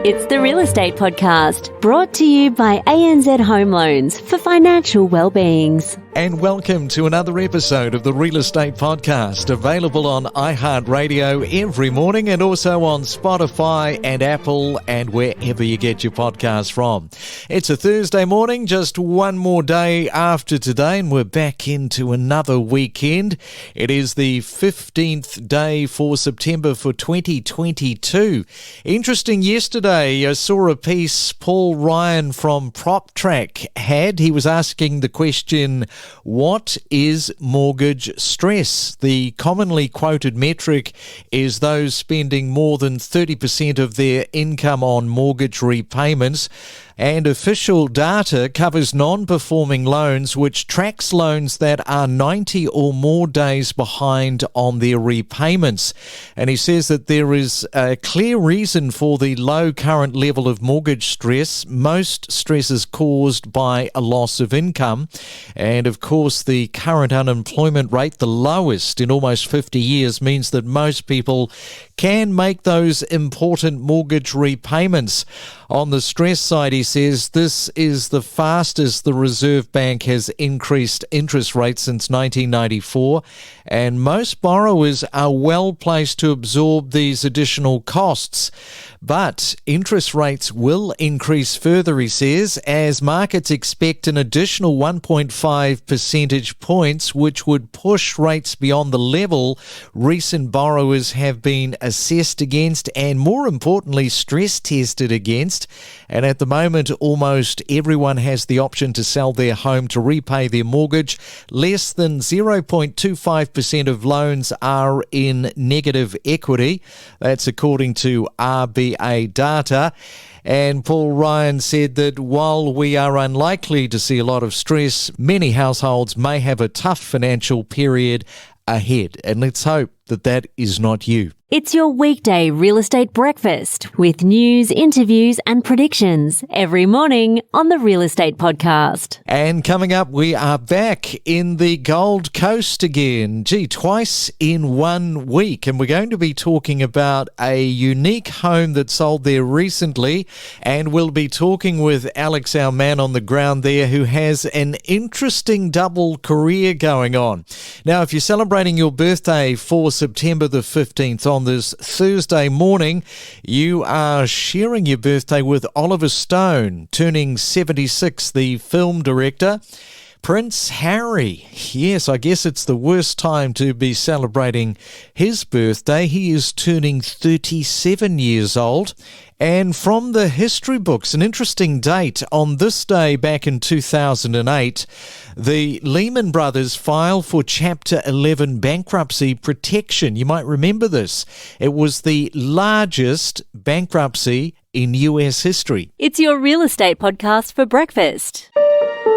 It's the Real Estate Podcast, brought to you by ANZ Home Loans for financial well-beings. And welcome to another episode of the Real Estate Podcast, available on iHeartRadio every morning and also on Spotify and Apple and wherever you get your podcasts from. It's a Thursday morning, just one more day after today, and we're back into another weekend. It is the 15th day for September for 2022. Interesting, yesterday I saw a piece Paul Ryan from PropTrack had. He was asking the question, what is mortgage stress? The commonly quoted metric is those spending more than 30% of their income on mortgage repayments. And official data covers non-performing loans, which tracks loans that are 90 or more days behind on their repayments. And he says that there is a clear reason for the low current level of mortgage stress. Most stress is caused by a loss of income. And of course, the current unemployment rate, the lowest in almost 50 years, means that most people can make those important mortgage repayments. On the stress side, he says this is the fastest the Reserve Bank has increased interest rates since 1994, and most borrowers are well placed to absorb these additional costs. But interest rates will increase further, he says, as markets expect an additional 1.5 percentage points, which would push rates beyond the level recent borrowers have been assessed against and, more importantly, stress tested against. And at the moment, almost everyone has the option to sell their home to repay their mortgage. Less than 0.25% of loans are in negative equity. That's according to RBA data. And Paul Ryan said that while we are unlikely to see a lot of stress, many households may have a tough financial period ahead. And let's hope that that is not you. It's your weekday real estate breakfast with news, interviews and predictions every morning on the Real Estate Podcast. And coming up, we are back in the Gold Coast again. Twice in 1 week. And we're going to be talking about a unique home that sold there recently. And we'll be talking with Alex, our man on the ground there, who has an interesting double career going on. Now, if you're celebrating your birthday for September the 15th on this Thursday morning, you are sharing your birthday with Oliver Stone, turning 76, the film director. Prince Harry, yes, I guess it's the worst time to be celebrating his birthday. He is turning 37 years old. And from the history books, an interesting date. On this day back in 2008, the Lehman Brothers filed for Chapter 11 bankruptcy protection. You might remember this. It was the largest bankruptcy in US history. It's your Real Estate Podcast for breakfast.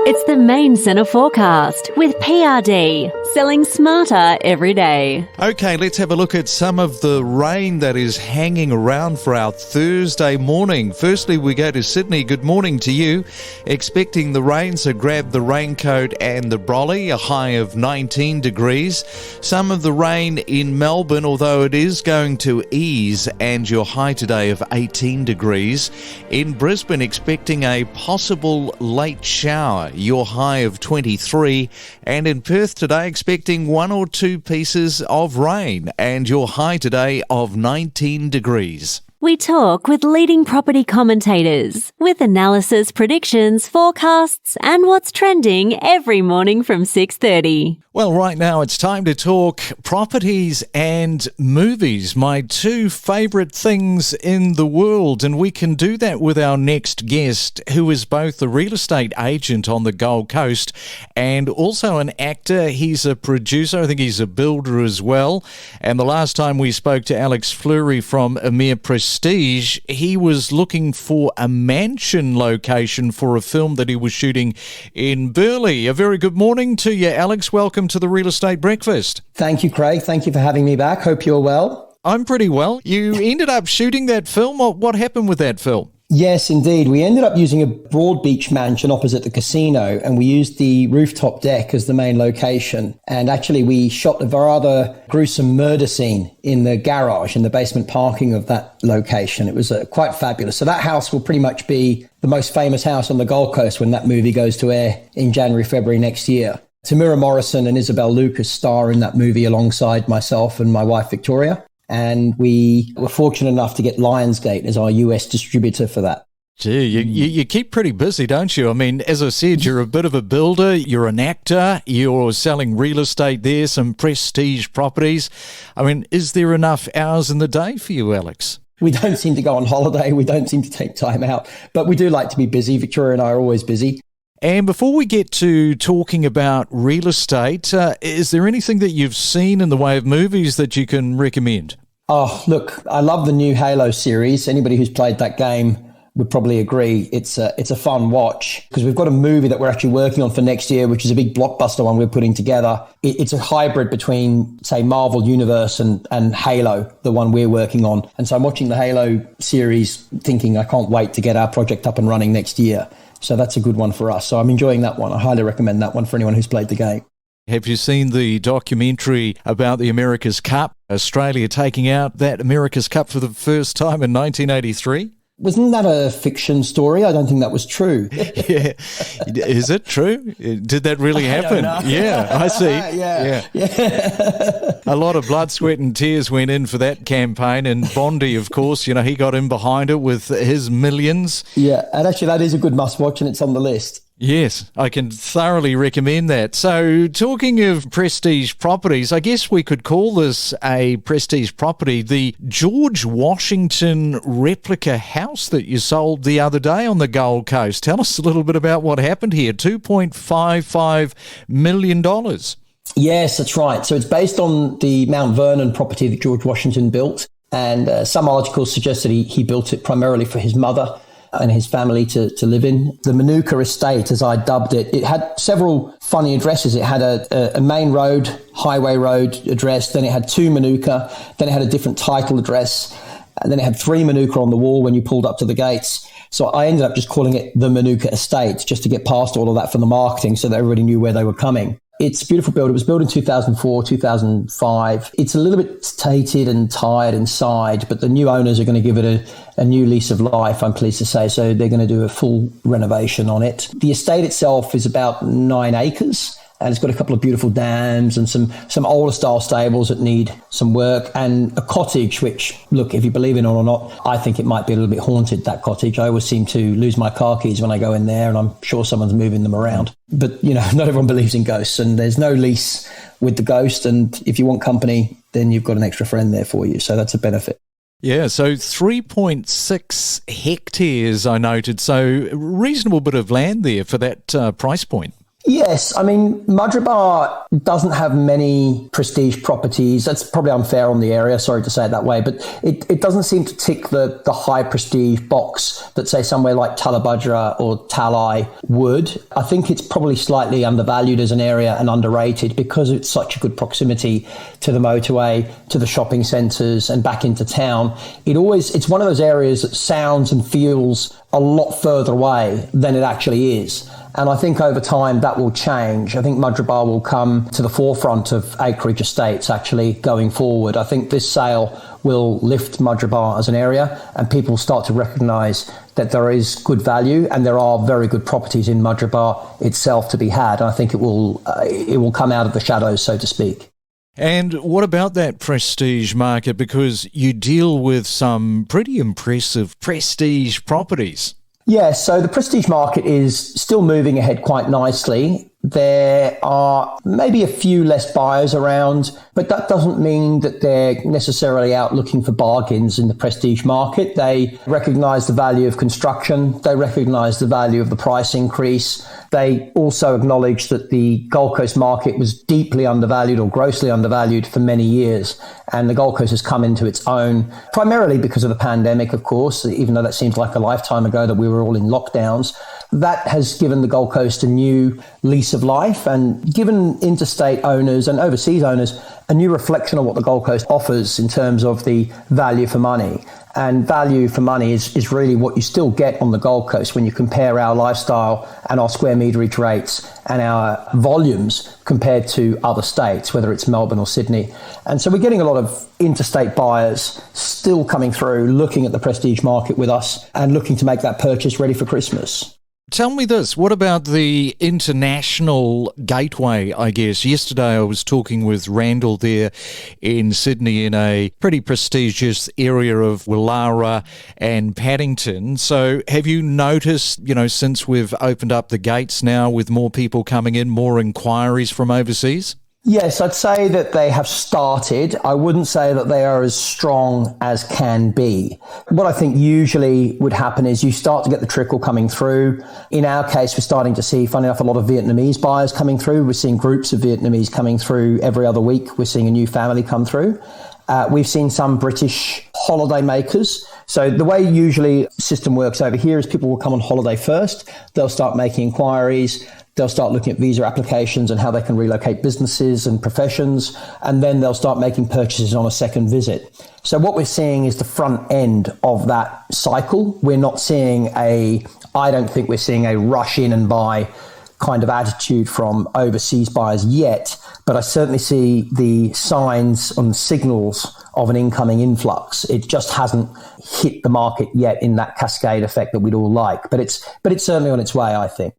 It's the Main Centre Forecast with PRD, selling smarter every day. Okay, let's have a look at some of the rain that is hanging around for our Thursday morning. Firstly, we go to Sydney. Good morning to you. Expecting the rain, so grab the raincoat and the brolly, a high of 19 degrees. Some of the rain in Melbourne, although it is going to ease, and your high today of 18 degrees. In Brisbane, expecting a possible late shower, your high of 23, and in Perth today expecting 1 or 2 pieces of rain and your high today of 19 degrees. We talk with leading property commentators with analysis, predictions, forecasts and what's trending every morning from 6:30. Well, right now it's time to talk properties and movies, my two favourite things in the world, and we can do that with our next guest, who is both a real estate agent on the Gold Coast and also an actor. He's a producer, I think he's a builder as well, and the last time we spoke to Alex Fleri from Amir Prestige, he was looking for a mansion location for a film that he was shooting in Burleigh. A very good morning to you, Alex. Welcome to the Real Estate Breakfast. Thank you, Craig. Thank you for having me back. Hope you're well. I'm pretty well. You ended up shooting that film. What happened with that film? Yes, indeed. We ended up using a Broadbeach mansion opposite the casino, and we used the rooftop deck as the main location. And actually, we shot a rather gruesome murder scene in the garage, in the basement parking of that location. It was quite fabulous. So that house will pretty much be the most famous house on the Gold Coast when that movie goes to air in January, February next year. Tamira Morrison and Isabel Lucas star in that movie alongside myself and my wife, Victoria. And we were fortunate enough to get Lionsgate as our US distributor for that. Gee, you keep pretty busy, don't you? I mean, as I said, you're a bit of a builder, you're an actor, you're selling real estate there, some prestige properties. I mean, is there enough hours in the day for you, Alex? We don't seem to go on holiday. We don't seem to take time out. But we do like to be busy. Victoria and I are always busy. And before we get to talking about real estate, is there anything that you've seen in the way of movies that you can recommend? Oh, look, I love the new Halo series. Anybody who's played that game would probably agree. It's a fun watch because we've got a movie that we're actually working on for next year, which is a big blockbuster one we're putting together. It's a hybrid between, say, Marvel Universe and Halo, the one we're working on. And so I'm watching the Halo series thinking I can't wait to get our project up and running next year. So that's a good one for us. So I'm enjoying that one. I highly recommend that one for anyone who's played the game. Have you seen the documentary about the America's Cup? Australia taking out that America's Cup for the first time in 1983? Wasn't that a fiction story? I don't think that was true. Yeah. Is it true? Did that really happen? Yeah, I see. Yeah. A lot of blood, sweat and tears went in for that campaign. And Bondi, of course, he got in behind it with his millions. Yeah, and actually that is a good must-watch and it's on the list. Yes, I can thoroughly recommend that. So talking of prestige properties, I guess we could call this a prestige property, the George Washington replica house that you sold the other day on the Gold Coast. Tell us a little bit about what happened here. $2.55 million. Yes, that's right. So it's based on the Mount Vernon property that George Washington built. And some articles suggest that he built it primarily for his mother and his family to live in. The Manuka Estate, as I dubbed it, it had several funny addresses. It had a main road, highway road address, then it had 2 Manuka, then it had a different title address, and then it had 3 Manuka on the wall when you pulled up to the gates. So I ended up just calling it the Manuka Estate, just to get past all of that for the marketing so that everybody knew where they were coming. It's a beautiful build. It was built in 2004, 2005. It's a little bit dated and tired inside, but the new owners are going to give it a new lease of life, I'm pleased to say. So they're going to do a full renovation on it. The estate itself is about 9 acres. And it's got a couple of beautiful dams and some older style stables that need some work and a cottage, which, look, if you believe in it or not, I think it might be a little bit haunted, that cottage. I always seem to lose my car keys when I go in there and I'm sure someone's moving them around. But, not everyone believes in ghosts and there's no lease with the ghost. And if you want company, then you've got an extra friend there for you. So that's a benefit. Yeah, so 3.6 hectares, I noted. So reasonable bit of land there for that price point. Yes, I mean, Mudgeerbar doesn't have many prestige properties. That's probably unfair on the area, sorry to say it that way, but it doesn't seem to tick the high prestige box that, say, somewhere like Tullabudgera or Talai would. I think it's probably slightly undervalued as an area and underrated because it's such a good proximity to the motorway, to the shopping centres and back into town. It's one of those areas that sounds and feels a lot further away than it actually is. And I think over time that will change. I think Mudgeerbar will come to the forefront of acreage estates actually going forward. I think this sale will lift Mudgeerbar as an area and people start to recognise that there is good value and there are very good properties in Mudgeerbar itself to be had. And I think it will come out of the shadows, so to speak. And what about that prestige market? Because you deal with some pretty impressive prestige properties. Yeah, so the prestige market is still moving ahead quite nicely. There are maybe a few less buyers around, but that doesn't mean that they're necessarily out looking for bargains in the prestige market. They recognise the value of construction. They recognise the value of the price increase. They also acknowledge that the Gold Coast market was deeply undervalued or grossly undervalued for many years. And the Gold Coast has come into its own, primarily because of the pandemic, of course, even though that seems like a lifetime ago that we were all in lockdowns. That has given the Gold Coast a new lease of life and given interstate owners and overseas owners a new reflection of what the Gold Coast offers in terms of the value for money. And value for money is really what you still get on the Gold Coast when you compare our lifestyle and our square meterage rates and our volumes compared to other states, whether it's Melbourne or Sydney. And so we're getting a lot of interstate buyers still coming through, looking at the Prestige market with us and looking to make that purchase ready for Christmas. Tell me this, what about the international gateway, I guess? Yesterday I was talking with Randall there in Sydney in a pretty prestigious area of Willara and Paddington. So have you noticed, since we've opened up the gates now with more people coming in, more inquiries from overseas? Yes, I'd say that they have started. I wouldn't say that they are as strong as can be. What I think usually would happen is you start to get the trickle coming through. In our case, we're starting to see, funny enough, a lot of Vietnamese buyers coming through. We're seeing groups of Vietnamese coming through every other week. We're seeing a new family come through. We've seen some British holiday makers. So the way usually the system works over here is people will come on holiday first. They'll start making inquiries. They'll start looking at visa applications and how they can relocate businesses and professions, and then they'll start making purchases on a second visit. So what we're seeing is the front end of that cycle. I don't think we're seeing a rush in and buy kind of attitude from overseas buyers yet, but I certainly see the signs and signals of an incoming influx. It just hasn't hit the market yet in that cascade effect that we'd all like, but it's certainly on its way, I think.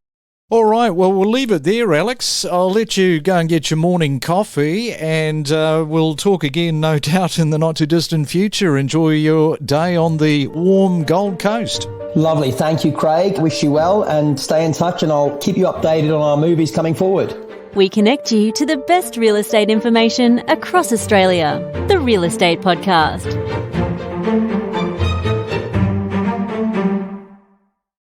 All right, well, we'll leave it there, Alex. I'll let you go and get your morning coffee, and we'll talk again, no doubt, in the not-too-distant future. Enjoy your day on the warm Gold Coast. Lovely. Thank you, Craig. Wish you well, and stay in touch, and I'll keep you updated on our movies coming forward. We connect you to the best real estate information across Australia. The Real Estate Podcast.